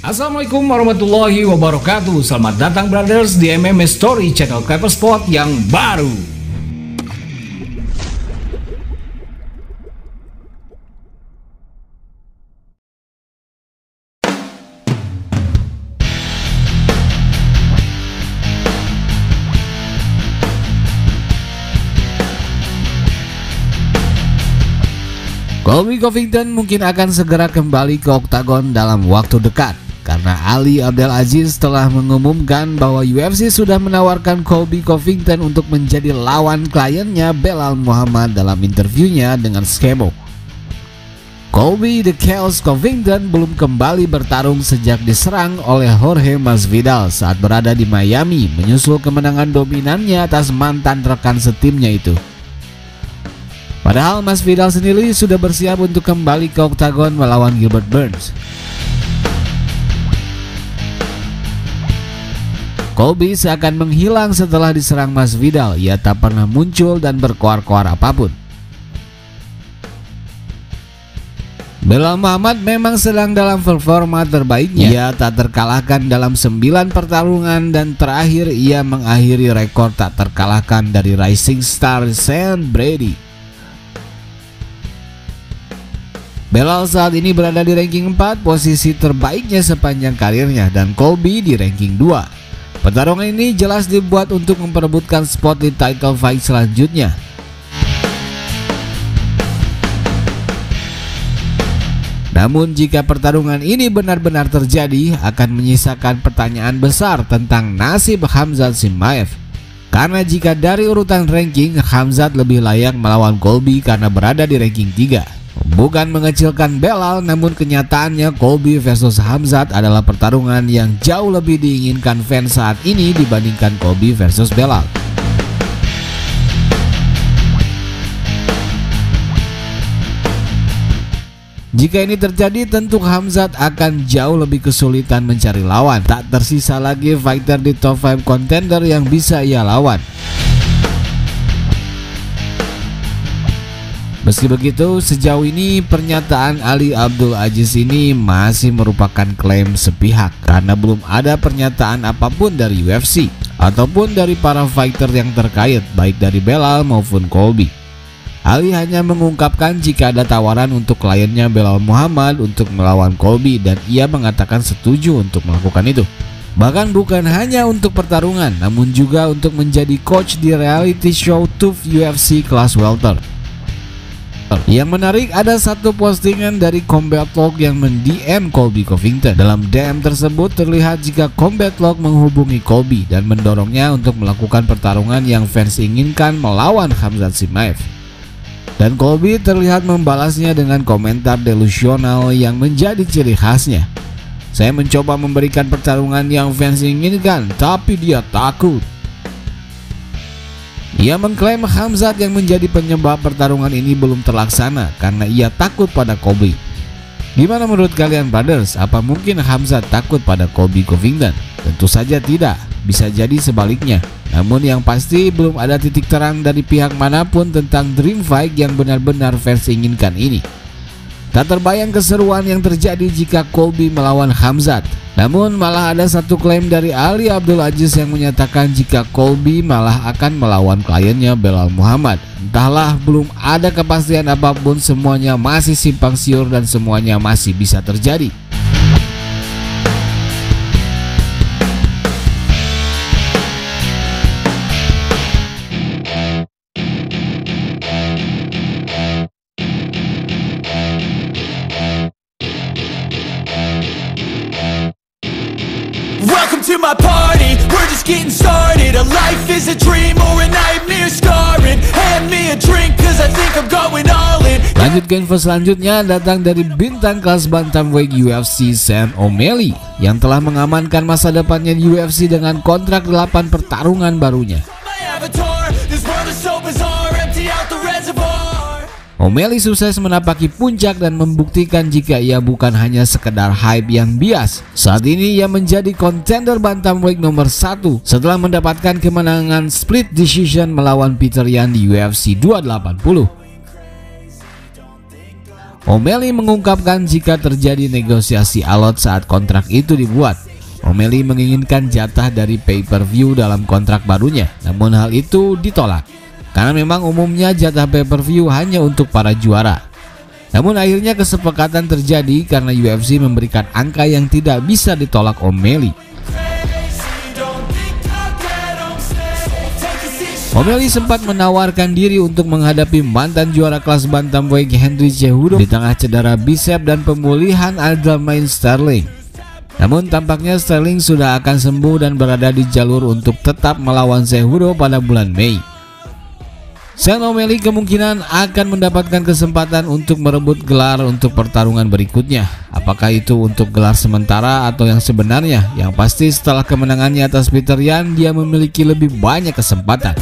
Assalamualaikum warahmatullahi wabarakatuh. Selamat datang brothers di MMA Story channel Clever Sport yang baru. Colby Covington mungkin akan segera kembali ke oktagon dalam waktu dekat karena Ali Abdelaziz telah mengumumkan bahwa UFC sudah menawarkan Colby Covington untuk menjadi lawan kliennya Belal Muhammad dalam interviewnya dengan Skemo. Colby The Chaos Covington belum kembali bertarung sejak diserang oleh Jorge Masvidal saat berada di Miami menyusul kemenangan dominannya atas mantan rekan setimnya itu. Padahal Masvidal sendiri sudah bersiap untuk kembali ke oktagon melawan Gilbert Burns. Colby seakan menghilang setelah diserang Masvidal. Ia tak pernah muncul dan berkoar-koar apapun. Belal Muhammad memang sedang dalam performa terbaiknya. Ia tak terkalahkan dalam 9 pertarungan dan terakhir ia mengakhiri rekor tak terkalahkan dari rising star Sean Brady. Belal saat ini berada di ranking 4, posisi terbaiknya sepanjang karirnya, dan Colby di ranking 2. Pertarungan ini jelas dibuat untuk memperebutkan spot di title fight selanjutnya. Namun jika pertarungan ini benar-benar terjadi, akan menyisakan pertanyaan besar tentang nasib Khamzat Chimaev. Karena jika dari urutan ranking, Khamzat lebih layak melawan Colby karena berada di ranking 3. Bukan mengecilkan Belal, namun kenyataannya Colby versus Khamzat adalah pertarungan yang jauh lebih diinginkan fans saat ini dibandingkan Colby versus Belal. Jika ini terjadi, tentu Khamzat akan jauh lebih kesulitan mencari lawan. Tak tersisa lagi fighter di top 5 contender yang bisa ia lawan. Meski begitu, sejauh ini pernyataan Ali Abdelaziz ini masih merupakan klaim sepihak karena belum ada pernyataan apapun dari UFC ataupun dari para fighter yang terkait, baik dari Belal maupun Colby. Ali hanya mengungkapkan jika ada tawaran untuk kliennya Belal Muhammad untuk melawan Colby dan ia mengatakan setuju untuk melakukan itu. Bahkan bukan hanya untuk pertarungan, namun juga untuk menjadi coach di reality show TUF UFC kelas welter. Yang menarik, ada satu postingan dari Combat Log yang mend-DM Colby Covington. Dalam DM tersebut terlihat jika Combat Log menghubungi Colby dan mendorongnya untuk melakukan pertarungan yang fans inginkan melawan Khamzat Chimaev. Dan Colby terlihat membalasnya dengan komentar delusional yang menjadi ciri khasnya. Saya mencoba memberikan pertarungan yang fans inginkan, tapi dia takut. Ia mengklaim Khamzat yang menjadi penyebab pertarungan ini belum terlaksana karena ia takut pada Colby. Gimana menurut kalian brothers? Apa mungkin Khamzat takut pada Colby Covington? Tentu saja tidak, bisa jadi sebaliknya. Namun yang pasti belum ada titik terang dari pihak manapun tentang dream fight yang benar-benar fans inginkan ini. Tak terbayang keseruan yang terjadi jika Colby melawan Khamzat. Namun malah ada satu klaim dari Ali Abdelaziz yang menyatakan jika Colby malah akan melawan kliennya Belal Muhammad. Entahlah, belum ada kepastian apapun, semuanya masih simpang siur dan semuanya masih bisa terjadi. Welcome to my party, we're just getting started. A life is a dream or a nightmare scarring. Hand me a drink cause I think I'm going all in. Lanjut ke info selanjutnya, datang dari bintang kelas bantamweight UFC Sean O'Malley yang telah mengamankan masa depannya di UFC dengan kontrak 8 pertarungan barunya. O'Malley sukses menapaki puncak dan membuktikan jika ia bukan hanya sekedar hype yang bias. Saat ini ia menjadi kontender bantamweight nomor 1 setelah mendapatkan kemenangan split decision melawan Peter Yan di UFC 280. O'Malley mengungkapkan jika terjadi negosiasi alot saat kontrak itu dibuat, O'Malley menginginkan jatah dari pay-per-view dalam kontrak barunya, namun hal itu ditolak karena memang umumnya jatah pay-per-view hanya untuk para juara. Namun akhirnya kesepakatan terjadi karena UFC memberikan angka yang tidak bisa ditolak O'Malley. O'Malley sempat menawarkan diri untuk menghadapi mantan juara kelas bantamweight Henry Cejudo di tengah cedera bicep dan pemulihan Aljamain Sterling. Namun tampaknya Sterling sudah akan sembuh dan berada di jalur untuk tetap melawan Cejudo pada bulan Mei. Sean O'Malley kemungkinan akan mendapatkan kesempatan untuk merebut gelar untuk pertarungan berikutnya. Apakah itu untuk gelar sementara atau yang sebenarnya? Yang pasti setelah kemenangannya atas Peter Yan, dia memiliki lebih banyak kesempatan.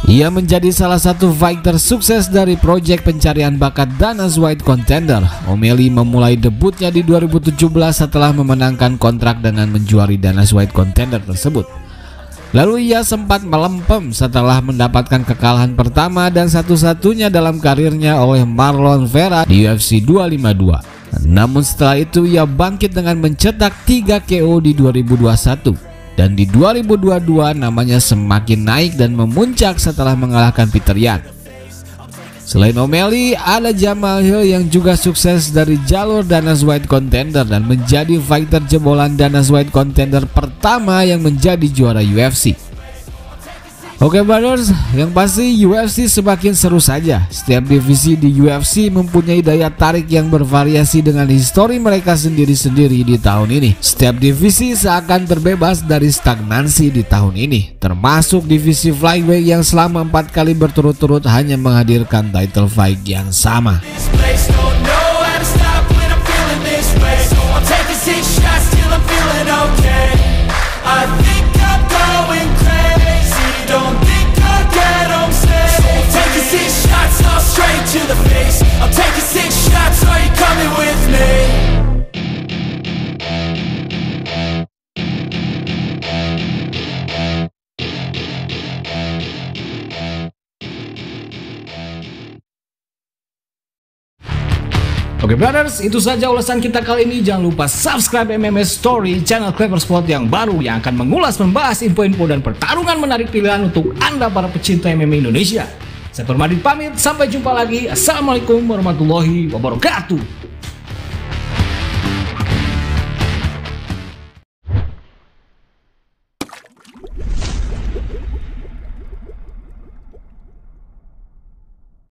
Ia menjadi salah satu fighter sukses dari proyek pencarian bakat Dana's White Contender. O'Malley memulai debutnya di 2017 setelah memenangkan kontrak dengan menjuari Dana's White Contender tersebut. Lalu ia sempat melempem setelah mendapatkan kekalahan pertama dan satu-satunya dalam karirnya oleh Marlon Vera di UFC 252. Namun setelah itu ia bangkit dengan mencetak 3 KO di 2021. Dan di 2022 namanya semakin naik dan memuncak setelah mengalahkan Peter Yan. Selain O'Malley, ada Jamal Hill yang juga sukses dari jalur Dana's White Contender dan menjadi fighter jebolan Dana's White Contender pertama yang menjadi juara UFC. Oke brothers, yang pasti UFC semakin seru saja. Setiap divisi di UFC mempunyai daya tarik yang bervariasi dengan histori mereka sendiri-sendiri di tahun ini. Setiap divisi seakan terbebas dari stagnansi di tahun ini, termasuk divisi flyweight yang selama 4 kali berturut-turut hanya menghadirkan title fight yang sama. Oke brothers, itu saja ulasan kita kali ini. Jangan lupa subscribe MMA Story, channel Clever Sport yang baru yang akan mengulas, membahas info-info dan pertarungan menarik pilihan untuk Anda para pecinta MMA Indonesia. Saya Permadi pamit, sampai jumpa lagi. Assalamualaikum warahmatullahi wabarakatuh.